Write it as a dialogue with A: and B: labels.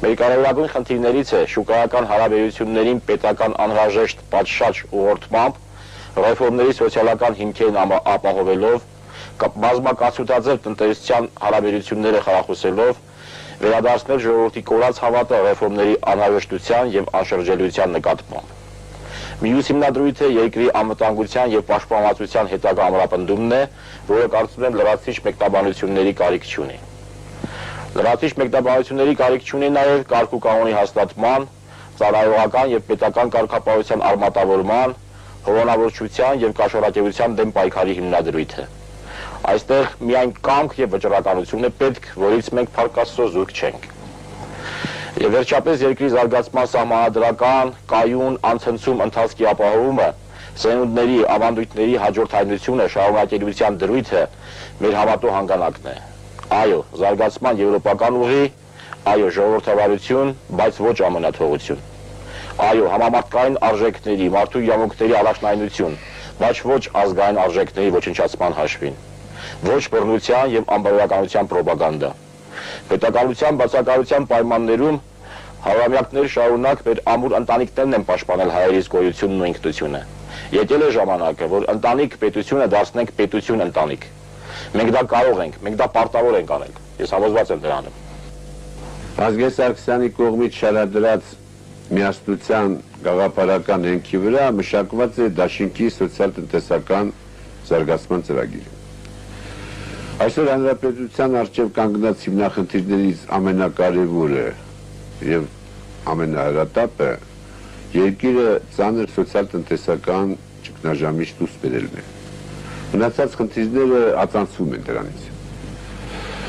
A: Մեր կարևորագույն խնդիրներից է շուկայական հարաբերություններին պետական անհրաժեշտ պատշաճ ուղղորդմամբ, ռեֆորմների սոցիալական հիմքերն ապահովելով, բազմակացութաձև տնտեսության հարաբերությունները խրախուսելով, վերադարձնել ժողովրդի կորած հավատը ռեֆորմների անհրաժեշտության և անշրջելիության նկատմամբ։ Մյուս հիմնադրույթը երկրի անվտանգության և պաշտպանվածության հետագա ամրապնդումն է, որը կարծում եմ լրացուցիչ մեկնաբանությունների կարիք չունի։ Լրացուցիչ մեկնաբանությունների կարիք չունի նաև կարգ ու կանոնի հաստատման, ծառայողական և պետական կարգապահության արմատավորման, հովանավորչության և կաշառակերության դեմ պայքարի հիմնադրույթը։ Այստեղ միայն կամք և վճռականություն է պետք, որից մենք փառք Աստծո զուրկ չենք։ Եվ վերջապես երկրի զարգացման սահմանադրական, կայուն, անցնցում ընթացքի ապահովումը, սերունդների, ավանդույթների հաջորդայնությունը, շարունակելիության դրույթը մեր հավատու հանգանակն է։ Այո, զարգացման եվրոպական ուղի, այո, ժողովրդավարություն, բայց ոչ ամենաթողություն։ Այո, համամարտկային արժեքների, մարդու իրավունքների առաջնայնություն, բայց ոչ ազգային արժեքների ոչնչացման հաշվին։ Ոչ բռնության և անբարոյականության պրոպագանդա։ Պետականության բացակայության պայմաններում հարյուրամյակներ շարունակ մեր ամուր ընտանիքներն են պաշտպանել հայերիս գոյությունն ու ինքնությունը։ Եկել է ժամանակը, որ ընտանիք պետությունը դարձնենք պետություն ընտանիք։ Մենք դա կարող ենք, մենք դա պարտավոր ենք անել։ Ես համոզված եմ դրանում։
B: Վազգեն Սարգսյանի կողմից շարադրած միասնության գաղափարական հենքի վրա մշակված է դաշինքի սոցիալ-տնտեսական զարգացման ծրագիրը։ Այսօր հանրապետության առջև կանգնած հիմնախնդիրներից ամենակարևորը և ամենահրատապը երկիրը ծանր սոցիալ-տնտեսական ճգնաժամից դուրս բերելն է։ Մնացած խնդիրները ածանցում են դրանից։